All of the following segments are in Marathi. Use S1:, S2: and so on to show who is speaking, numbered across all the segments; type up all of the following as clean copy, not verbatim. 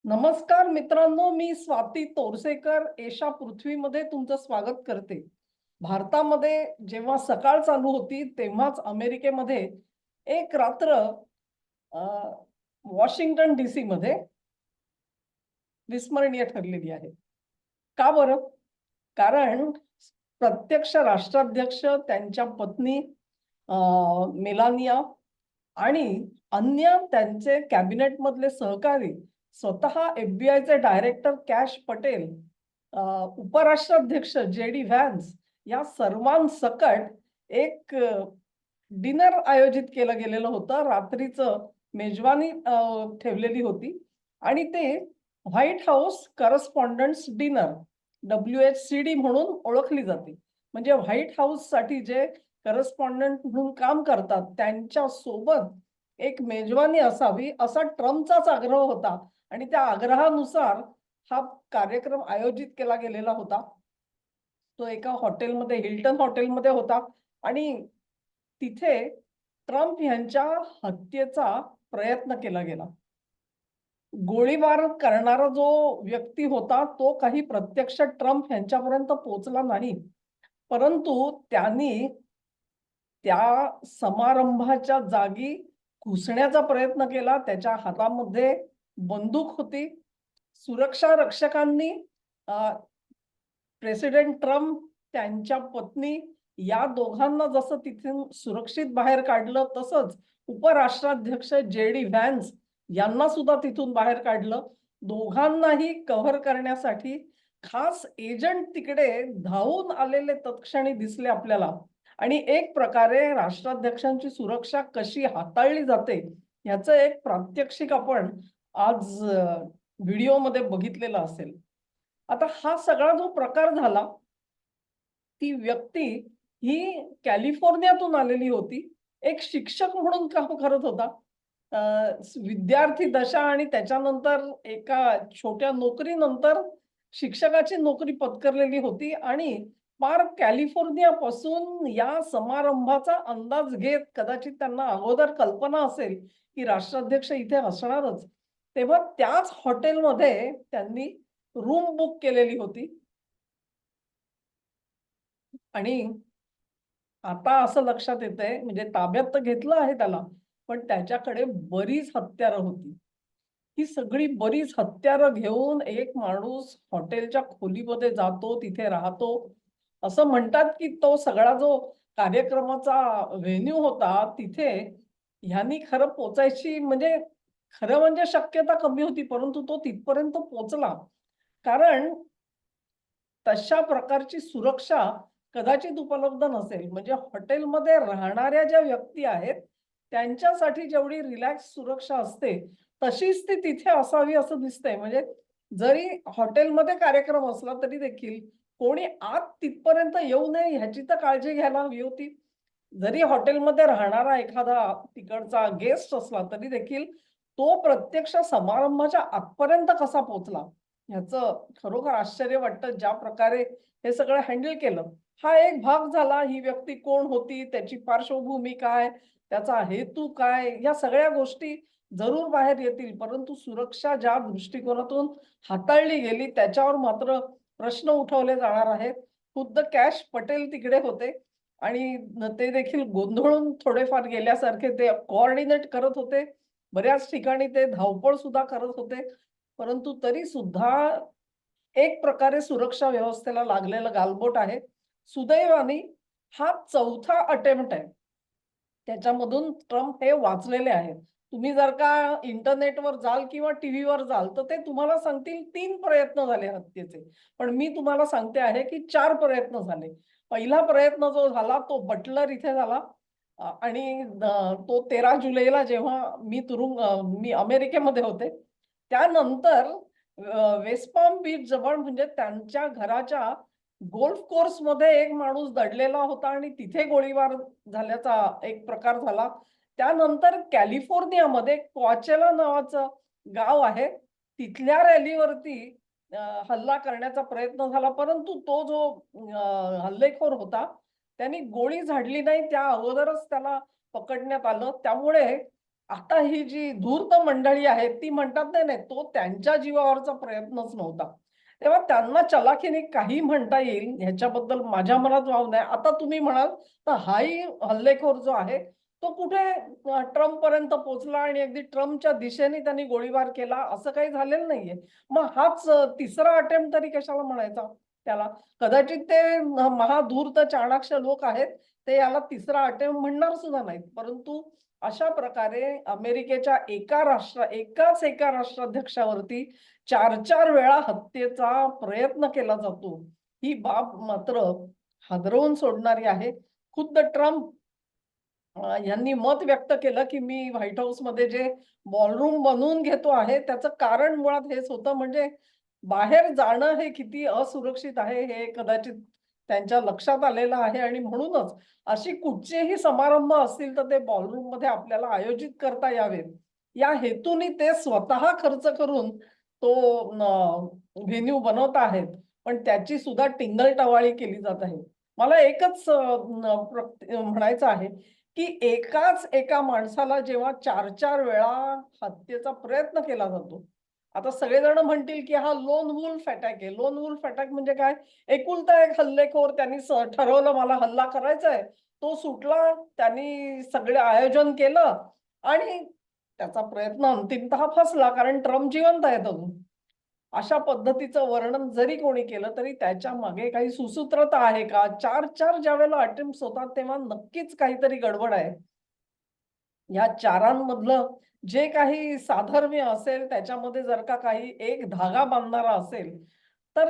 S1: नमस्कार मित्रांनो, मी स्वाती तोरसेकर एशा पृथ्वीमध्ये तुमचं स्वागत करते. भारतामध्ये जेव्हा सकाळ चालू होती तेव्हाच अमेरिकेमध्ये एक रात्र अ, वॉशिंग्टन डीसी मध्ये विस्मरणीय ठरलेली आहे. का बरं? कारण प्रत्यक्ष राष्ट्राध्यक्ष, त्यांच्या पत्नी अ, मेलानिया आणि अन्य त्यांचे कॅबिनेट मधले सहकारी, स्वतः एफबीआयचे डायरेक्टर कॅश पटेल, अ, उपराष्ट्राध्यक्ष जेडी व्हॅन्स या सर्वांसकट एक डिनर आयोजित केलं गेलेलं होतं. रात्रीचं मेजवानी ठेवलेली होती आणि ते व्हाईट हाऊस करस्पॉन्डंट्स डिनर, WHCD म्हणून ओळखली जाते. म्हणजे व्हाईट हाऊससाठी जे करस्पॉन्डंट म्हणून काम करतात त्यांच्या सोबत एक मेजवानी असावी असा ट्रम्पचाच आग्रह होता आणि त्या आग्रहानुसार हा कार्यक्रम आयोजित केला गेलेला होता. तो एका हॉटेलमध्ये, हिल्टन हॉटेलमध्ये होता आणि तिथे ट्रम्प यांच्या हत्येचा प्रयत्न केला गेला. गोळीबार करणारा जो व्यक्ती होता तो काही प्रत्यक्ष ट्रम्प यांच्यापर्यंत पोहोचला नाही. परंतु त्यांनी त्या समारंभाच्या जागी घुसण्याचा प्रयत्न केला. त्याच्या हातामध्ये बंदूक होती. सुरक्षा रक्षकांनी प्रेसिडेंट ट्रम्प, त्यांच्या पत्नी या दोघांना जसं तिथून सुरक्षित बाहेर काढलं, तसंच उपराष्ट्राध्यक्ष जेडी व्हॅन्स यांना सुद्धा तिथून बाहेर काढलं. दोघांनाही कव्हर करण्यासाठी खास एजंट तिकडे धावून आलेले तत्क्षणी दिसले आपल्याला आणि एक प्रकारे राष्ट्राध्यक्षांची सुरक्षा कशी हाताळली जाते ह्याचं एक प्रात्यक्षिक आपण आज व्हिडिओमध्ये बघितलेलं असेल. आता हा सगळा जो प्रकार झाला, ती व्यक्ती ही कॅलिफोर्नियातून आलेली होती. एक शिक्षक म्हणून काम करत होता. अ, विद्यार्थी दशा आणि त्याच्यानंतर एका छोट्या नोकरीनंतर शिक्षकाची नोकरी पत्करलेली होती आणि पार कॅलिफोर्नियापासून या समारंभाचा अंदाज घेत कदाचित त्यांना अगोदर कल्पना असेल, की राष्ट्राध्यक्ष इथे असणारच. तेव्हा त्याच हॉटेलमध्ये त्यांनी रूम बुक केलेली होती आणि आता असं लक्षात येतंय म्हणजे ताब्यात तर घेतलं आहे त्याला, पण त्याच्याकडे बरीच हत्यारं होती. ही सगळी बरीच हत्यारं घेऊन एक माणूस हॉटेलच्या खोलीमध्ये जातो, तिथे राहतो. असं म्हणतात, की तो सगळा जो कार्यक्रमाचा व्हेन्यू होता, तिथे ह्यांनी खरं पोहोचायची म्हणजे खरं म्हणजे शक्यता कमी होती, परंतु तो तिथपर्यंत पोहोचला. कारण तशा प्रकारची सुरक्षा कदाचित उपलब्ध नसेल. म्हणजे हॉटेलमध्ये राहणाऱ्या ज्या व्यक्ती आहेत, त्यांच्यासाठी जेवढी रिलॅक्स सुरक्षा असते, तशीच ती तिथे असावी असं दिसतंय. म्हणजे जरी हॉटेलमध्ये कार्यक्रम असला तरी देखील कोणी आत तिथपर्यंत येऊ नये ह्याची तर काळजी घ्यायला हवी होती. जरी हॉटेलमध्ये राहणारा एखादा तिकडचा गेस्ट असला तरी देखील तो प्रत्यक्ष समारंभाच्या आतपर्यंत कसा पोहोचला? ह्याचं खरोखर आश्चर्य वाटतं ज्या प्रकारे हे सगळं हँडल केलं. हा एक भाग झाला. ही व्यक्ती कोण होती? त्याची पार्श्वभूमी काय? त्याचा हेतू काय? या सगळ्या गोष्टी जरूर बाहेर येतील. परंतु सुरक्षा ज्या दृष्टिकोनातून हाताळली गेली त्याच्यावर मात्र प्रश्न उठवले जाणार आहेत. खुद्द कॅश पटेल तिकडे होते आणि ते देखील गोंधळून थोडेफार गेल्यासारखे ते कोऑर्डिनेट करत होते. बऱ्याच ठिकाणी ते धावपळ सुद्धा करत होते. परंतु तरी सुद्धा एक प्रकारे सुरक्षा व्यवस्थेला लागलेलं गालबोट आहे. सुदैवाने हा चौथा अटेम्प्ट आहे. त्याच्यामधून ट्रम्प हे वाचलेले आहेत. तुम्ही जर का इंटरनेटवर जाल किंवा टीव्हीवर जाल, तर ते तुम्हाला सांगतील 3 प्रयत्न झाले हत्येचे. पण मी तुम्हाला सांगते आहे, की 4 प्रयत्न झाले. पहिला प्रयत्न जो झाला तो बटलर इथे झाला आणि तो 13 जुलैला जेव्हा मी अमेरिकेमध्ये होते. त्यानंतर वेस्ट पाम बीच जवळ म्हणजे त्यांच्या घराच्या गोल्फ कोर्समध्ये एक माणूस दडलेला होता आणि तिथे गोळीबार झाल्याचा एक प्रकार झाला. त्यानंतर कॅलिफोर्नियामध्ये कॉचेला नावाचं गाव आहे. तिथल्या रॅलीवरती हल्ला करण्याचा प्रयत्न झाला. परंतु तो जो हल्लेखोर होता, त्याने गोळी झाडली नाही. त्या अगोदरच त्याला पकडण्यात आलं. त्यामुळे आता ही जी धूर्त मंडळी आहे ती म्हणतात नाही नाही तो त्यांच्या जीवावरचा प्रयत्नच नव्हता. तेव्हा त्यांना चलाखीने काही म्हणता येईल ह्याच्याबद्दल माझ्या मनात वाव नाही. आता तुम्ही म्हणाल तर हाही हल्लेखोर जो आहे तो कुठे ट्रम्प पर्यंत पोहोचला आणि अगदी ट्रम्पच्या दिशेने त्यांनी गोळीबार केला असं काही झालेलं नाहीये. मग हाच तिसरा अटेम्प्ट तरी कशाला म्हणायचा त्याला? कदाचित ते महाधूर्त चाणाक्ष लोक आहेत ते याला तिसरा अटेम्प्ट म्हणणार सुद्धा नाहीत. परंतु अशा प्रकारे अमेरिकेच्या एकाच एका राष्ट्राध्यक्षावरती 4-4 वेळा हत्येचा प्रयत्न केला जातो. ही बाब मात्र हादरवून सोडणारी आहे. खुद्द ट्रम्प यांनी मत व्यक्त केलं, की मी व्हाईट हाऊसमध्ये जे बॉलरूम बनवून घेतो आहे, त्याचं कारण मुळात हेच होतं म्हणजे बाहेर जाणं हे किती असुरक्षित आहे, हे कदाचित त्यांच्या लक्षात आलेलं आहे आणि म्हणूनच अशी कुठचेही समारंभ असतील, तर ते बॉलरूममध्ये आपल्याला आयोजित करता यावेत. या हेतूने ते स्वतः खर्च करून तो व्हेन्यू बनवत आहेत. पण त्याची सुद्धा टिंगल-टवाळी केली जात आहे. मला एकच म्हणायचं आहे, की एकाच एका माणसाला जेव्हा 4-4 वेळा हत्येचा प्रयत्न केला जातो. आता सगळेजण म्हणतील, की हा लोन वुल्फ अटॅक आहे. लोन वुल्फ अटॅक म्हणजे काय? एकुलता एक हल्लेखोर त्यांनी ठरवलं मला हल्ला करायचा आहे. तो सुटला, त्यांनी सगळे आयोजन केलं आणि त्याचा प्रयत्न अंतिमतः फसला कारण ट्रम्प जिवंत आहेत अजून. अशा पद्धतीचं वर्णन जरी कोणी केलं तरी त्याच्या मागे काही सुसूत्रता आहे का? 4-4 ज्यावेळेला अटेम्प्ट्स होतात तेव्हा नक्कीच काहीतरी गडबड आहे. या चारांमधलं जे काही साधर्म्य असेल त्याच्यामध्ये जर का काही एक धागा बांधणारा असेल, तर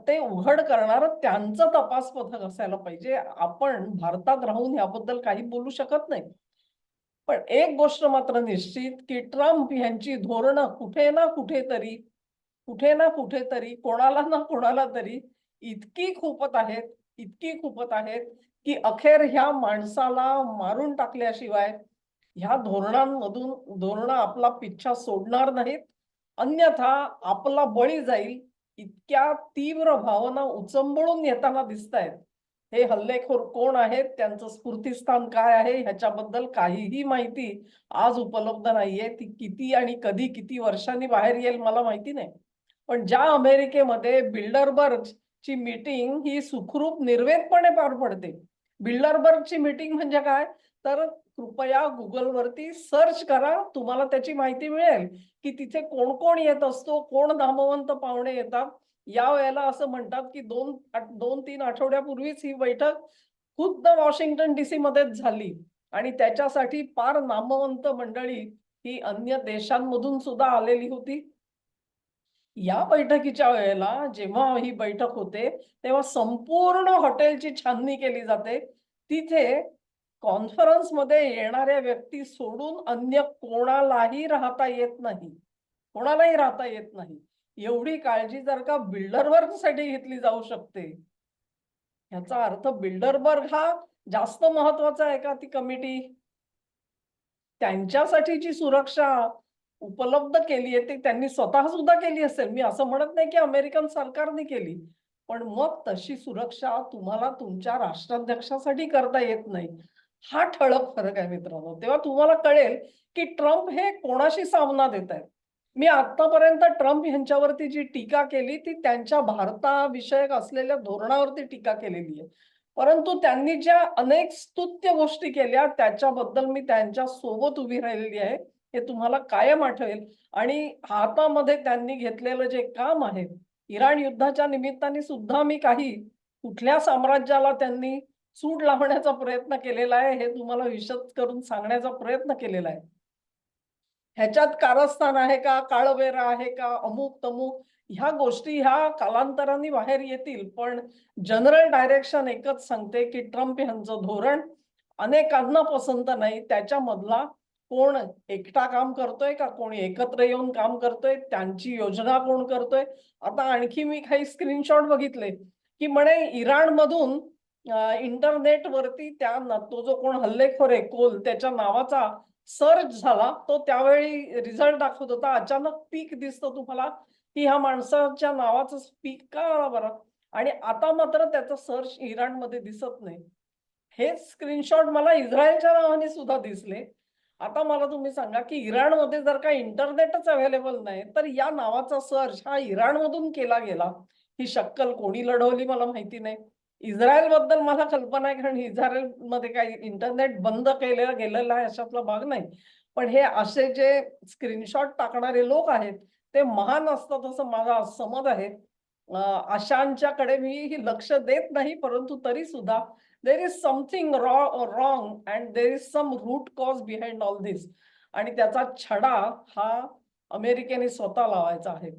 S1: ते उघड करणारं त्यांचं तपास पथक असायला पाहिजे. आपण भारतात राहून याबद्दल काही बोलू शकत नाही. पण एक गोष्ट मात्र निश्चित, की ट्रम्प यांची धोरणं कुठे ना कुठेतरी, कोणाला ना कोणाला तरी इतकी खुपत आहेत, की अखेर ह्या माणसाला मारून टाकल्याशिवाय ह्या धोरणं आपला पिच्छा सोडणार नाहीत. अन्यथा आपला बळी जाईल इतक्या तीव्र भावना उचंबळून येताना दिसतायत. हे हल्लेखोर कोण आहेत? त्यांचं स्फूर्तिस्थान काय आहे? ह्याच्याबद्दल काहीही माहिती आज उपलब्ध नाहीये. ती किती आणि कधी किती वर्षांनी बाहेर येईल मला माहिती नाही. पण ज्या अमेरिकेमध्ये बिल्डरबर्गची मीटिंग ही सुखरूप निर्वेदपणे पार पडते. बिल्डरबर्गची मीटिंग म्हणजे काय? तर कृपया Googleवरती सर्च करा. तुम्हाला त्याची माहिती मिळेल, की तिथे कोण-कोण येत असतो, कोण नामवंत पाहुणे येतात. यावेळेला असं म्हणतात, की 2-3 आठवड्यापूर्वीच ही बैठक खुद्द वॉशिंग्टन डीसी मध्येच झाली आणि त्याच्यासाठी फार नामवंत मंडळी ही अन्य देशांमधून सुद्धा आलेली होती. या बैठकीच्या वेळेला जेव्हा ही बैठक होते, तेव्हा संपूर्ण हॉटेलची छाननी केली जाते. तिथे कॉन्फरन्समध्ये येणाऱ्या व्यक्ती सोडून अन्य कोणालाही राहता येत नाही. कोणालाही राहता येत नाही. एवढी काळजी जर का बिल्डरवर्कसाठी घेतली जाऊ शकते, ह्याचा अर्थ बिल्डरबर्ग हा जास्त महत्वाचा आहे का ती कमिटी? त्यांच्यासाठी जी सुरक्षा उपलब्ध केली आहे, ती त्यांनी स्वतः सुद्धा केली असेल. मी असं म्हणत नाही, की अमेरिकन सरकारने केली. पण मग तशी सुरक्षा तुम्हाला तुमच्या राष्ट्राध्यक्षासाठी करता येत नाही. हा ठळक फरक आहे मित्रांनो. तेव्हा तुम्हाला कळेल, की ट्रम्प हे कोणाशी सामना देत आहेत. मी आत्तापर्यंत ट्रम्प यांच्यावरती जी टीका केली, ती त्यांच्या भारताविषयक असलेल्या धोरणावरती टीका केलेली आहे. परंतु त्यांनी ज्या अनेक स्तुत्य गोष्टी केल्या त्याच्याबद्दल मी त्यांच्या सोबत उभी राहिलेली आहे. हे तुम्हाला कायम आठवेल आणि हातामध्ये त्यांनी घेतलेलं जे काम आहे, इराण युद्धाच्या निमित्ताने सुद्धा मी कुठल्या साम्राज्याला त्यांनी सूड लावण्याचा प्रयत्न केलेला आहे, हे तुम्हाला विशद करून सांगण्याचा प्रयत्न केलेला आहे. ह्याच्यात कारस्थान आहे का, काळबेरा आहे का, अमुक-तमुक ह्या गोष्टी ह्या कालांतराने बाहेर येतील. पण जनरल डायरेक्शन एकच सांगते, की ट्रम्प यांचं धोरण अनेकांना पसंत नाही. त्याच्यामधला कोण एकटा काम करतोय का कोणी एकत्र येऊन काम करतोय, त्यांची योजना कोण करतोय. आता आणखी मी काही स्क्रीनशॉट बघितले, की म्हणे इराणमधून इंटरनेटवरती तो जो कोण हल्लेखोर आहे कोल त्याच्या नावाचा सर्च झाला. तो त्यावेळी रिझल्ट दाखवत होता. अचानक पीक दिसतं तुम्हाला, की ह्या माणसाच्या नावाचं पीक का आला बरं? आणि आता मात्र त्याचा सर्च इराणमध्ये दिसत नाही. हेच स्क्रीनशॉट मला इस्रायलच्या नावाने सुद्धा दिसले. आता मला तुम्ही सांगा, की इराणमध्ये जर का इंटरनेटच अवेलेबल नाही, तर या नावाचा सर्च हा इराणमधून केला गेला. ही शक्कल कोणी लढवली मला माहिती नाही. इस्रायलबद्दल मला कल्पना आहे, कारण इस्रायलमध्ये काही इंटरनेट बंद केलं गेलेलं आहे अशातला भाग नाही. पण हे असे जे स्क्रीनशॉट टाकणारे लोक आहेत, ते महान असतात असं माझा समज आहे. अशांच्याकडे मी लक्ष देत नाही, परंतु तरी सुद्धा there is something wrong and there is some root cause behind all this आणि त्याचा छडा हा अमेरिकेने स्वतः लावायचा आहे.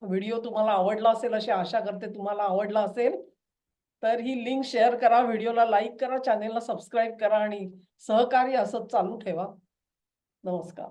S1: व्हिडिओ तुम्हाला आवडला असेल अशी आशा करते. तुम्हाला आवडला असेल, तर ही लिंक शेअर करा, व्हिडिओला लाईक करा, चॅनेलला सबस्क्राईब करा आणि सहकार्य असंच चालू ठेवा. नमस्कार.